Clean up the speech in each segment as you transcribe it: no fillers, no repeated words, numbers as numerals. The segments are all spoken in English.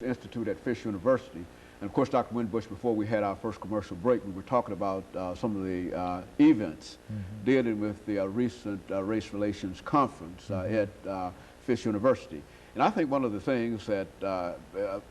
Institute at Fisk University. And of course, Dr. Winbush, before we had our first commercial break, we were talking about some of the events dealing with the recent race relations conference at Fisk University. And I think one of the things that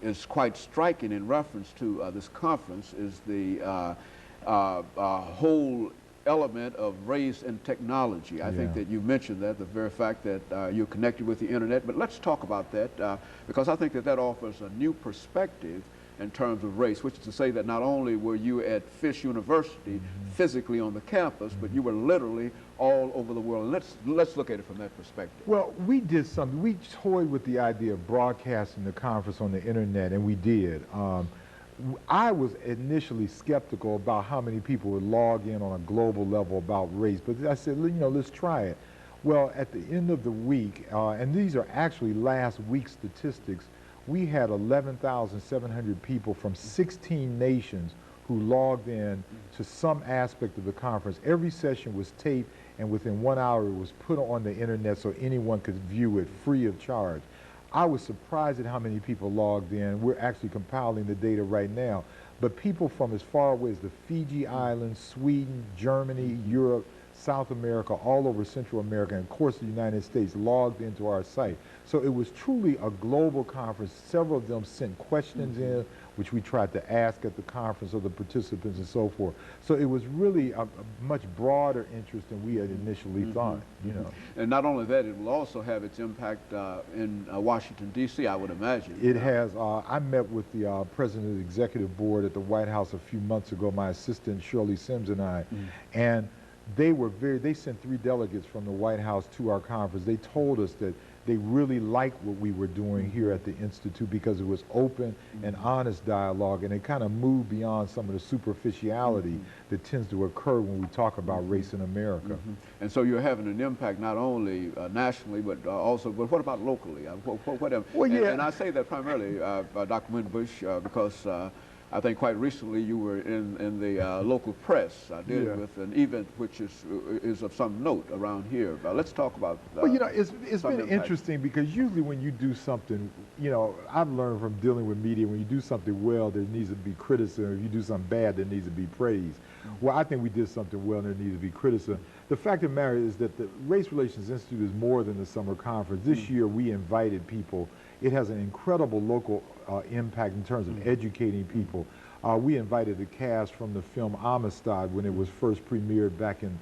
is quite striking in reference to this conference is the whole element of race and technology. I think that you mentioned that, the very fact that you're connected with the internet. But let's talk about that because I think that that offers a new perspective in terms of race, which is to say that not only were you at Fisk University physically on the campus, but you were literally all over the world. And let's look at it from that perspective. Well, we did something. We toyed with the idea of broadcasting the conference on the internet, and we did. I was initially skeptical about how many people would log in on a global level about race, but I said, you know, let's try it. Well, at the end of the week, and these are actually last week's statistics, we had 11,700 people from 16 nations who logged in to some aspect of the conference. Every session was taped, and within 1 hour it was put on the internet so anyone could view it free of charge. I was surprised at how many people logged in. We're actually compiling the data right now. But people from as far away as the Fiji Islands, Sweden, Germany, Europe, South America, all over Central America, and of course the United States logged into our site. So it was truly a global conference. Several of them sent questions in, which we tried to ask at the conference of the participants and so forth. So it was really a much broader interest than we had initially thought, you know. And not only that, it will also have its impact in Washington, D.C., I would imagine. It has. I met with the president of the executive board at the White House a few months ago, my assistant Shirley Sims and I, and they sent 3 delegates from the White House to our conference. They told us that they really liked what we were doing here at the Institute because it was open and honest dialogue, and it kind of moved beyond some of the superficiality that tends to occur when we talk about race in America. And so you're having an impact not only nationally, but also, but what about locally? Well, yeah. And I say that primarily, Dr. Winbush, because I think quite recently you were in the local press dealing with an event which is of some note around here. Let's talk about well, you know, it's been interesting because usually when you do something, you know, I've learned from dealing with media, when you do something well, there needs to be criticism. If you do something bad, there needs to be praise. Well, I think we did something well and there needs to be criticism. The fact of the matter is that the Race Relations Institute is more than the summer conference. This year we invited people. It has an incredible local impact in terms of educating people. We invited the cast from the film Amistad when it was first premiered back in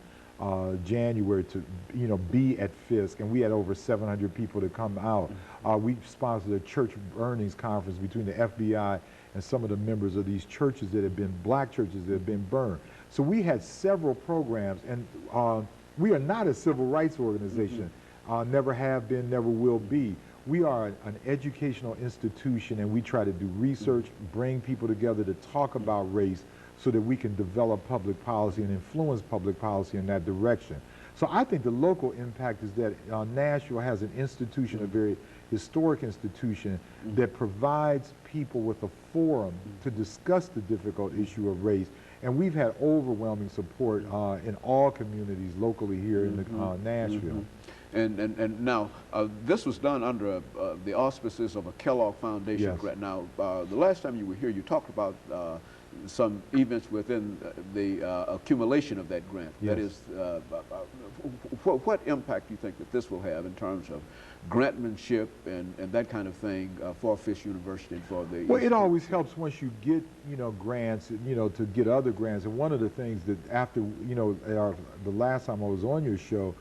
January to, you know, be at Fisk, and we had over 700 people to come out. We sponsored a church burnings conference between the FBI and some of the members of these churches that have been black churches that have been burned. So we had several programs, and we are not a civil rights organization, never have been, never will be. We are an educational institution, and we try to do research, bring people together to talk about race so that we can develop public policy and influence public policy in that direction. So I think the local impact is that Nashville has an institution, a very historic institution, that provides people with a forum to discuss the difficult issue of race. And we've had overwhelming support in all communities locally here in Nashville. And now, this was done under the auspices of a Kellogg Foundation grant. Now, the last time you were here, you talked about some events within the accumulation of that grant. That is, what impact do you think that this will have in terms of grantmanship and that kind of thing for Fisk University and for the... Well, it always helps once you get, you know, grants, you know, to get other grants. And one of the things that after, you know, the last time I was on your show,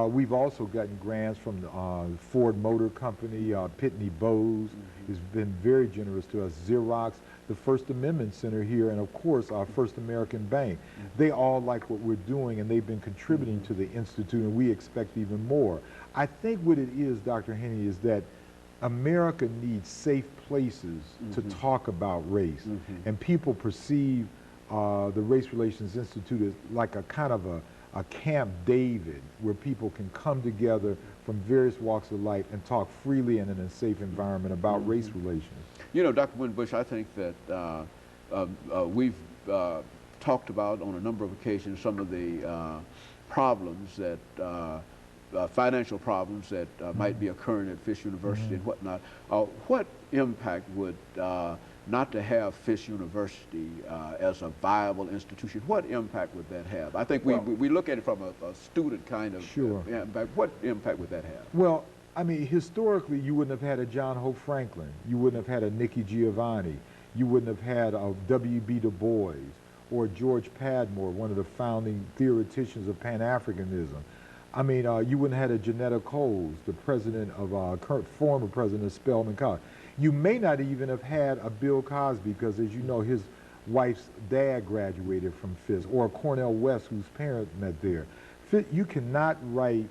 we've also gotten grants from the Ford Motor Company, Pitney Bowes has been very generous to us, Xerox, the First Amendment Center here, and of course our First American Bank. They all like what we're doing, and they've been contributing to the Institute, and we expect even more. I think what it is, Dr. Haney, is that America needs safe places to talk about race, and people perceive the Race Relations Institute as like a kind of a Camp David, where people can come together from various walks of life and talk freely and in a safe environment about race relations. You know, Dr. Winbush, I think that we've talked about on a number of occasions some of the problems that financial problems that might be occurring at Fisk University and whatnot. What impact would not to have Fisk University as a viable institution, what impact would that have? I think we look at it from a student kind of impact. What impact would that have? Well, I mean, historically, you wouldn't have had a John Hope Franklin. You wouldn't have had a Nikki Giovanni. You wouldn't have had a W.B. Du Bois or George Padmore, one of the founding theoreticians of Pan-Africanism. I mean, you wouldn't have had a Janetta Coles, the president of, former president of Spelman College. You may not even have had a Bill Cosby, because as you know, his wife's dad graduated from Fisk, or a Cornel West, whose parents met there. You cannot write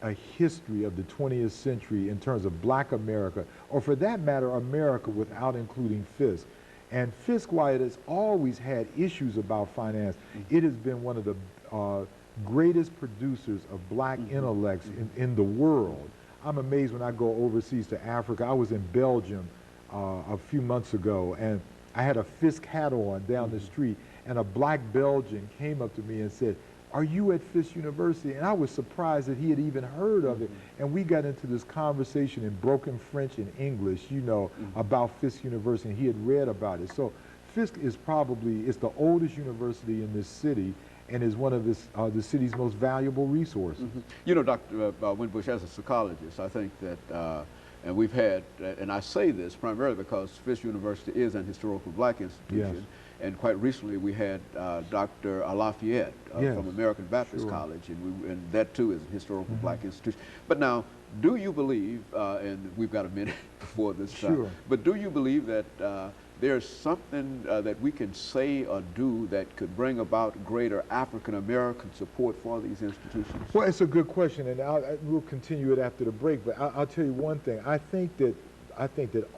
a history of the 20th century in terms of Black America, or for that matter, America, without including Fisk. And Fisk, while it has always had issues about finance, it has been one of the greatest producers of Black intellects in the world. I'm amazed when I go overseas to Africa. I was in Belgium a few months ago, and I had a Fisk hat on down the street, and a Black Belgian came up to me and said, "Are you at Fisk University?" And I was surprised that he had even heard of it. And we got into this conversation in broken French and English, you know, about Fisk University, and he had read about it. So Fisk is probably, it's the oldest university in this city, and is one of the city's most valuable resources. You know, Dr. Winbush, as a psychologist, I think that, and we've had, and I say this primarily because Fisk University is an historical Black institution. Yes. And quite recently we had Dr. Lafayette from American Baptist College, and that too is a historical Black institution. But now, do you believe, and we've got a minute before this time, but do you believe that there's something that we can say or do that could bring about greater African-American support for these institutions? Well, it's a good question, and we'll continue it after the break, but I'll tell you one thing. I think that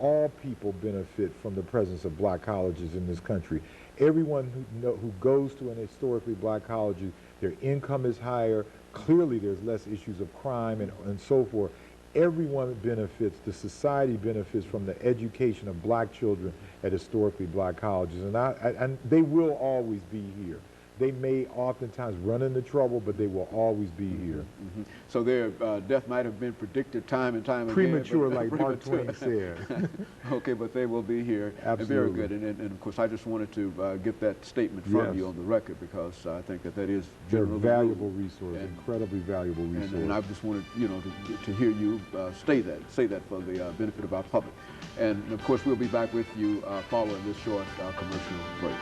all people benefit from the presence of Black colleges in this country. Everyone who goes to an historically Black college, their income is higher. Clearly, there's less issues of crime and so forth. Everyone benefits, the society benefits from the education of Black children at historically Black colleges, and they will always be here. They may oftentimes run into trouble, but they will always be here. So their death might have been predicted time and time premature, again. like Mark Twain said. Okay, but they will be here. Absolutely. Very good. And of course, I just wanted to get that statement from you on the record, because I think that is generally a valuable resource, incredibly valuable resource. And I just wanted, you know, to hear you say that for the benefit of our public. And of course, we'll be back with you following this short commercial break.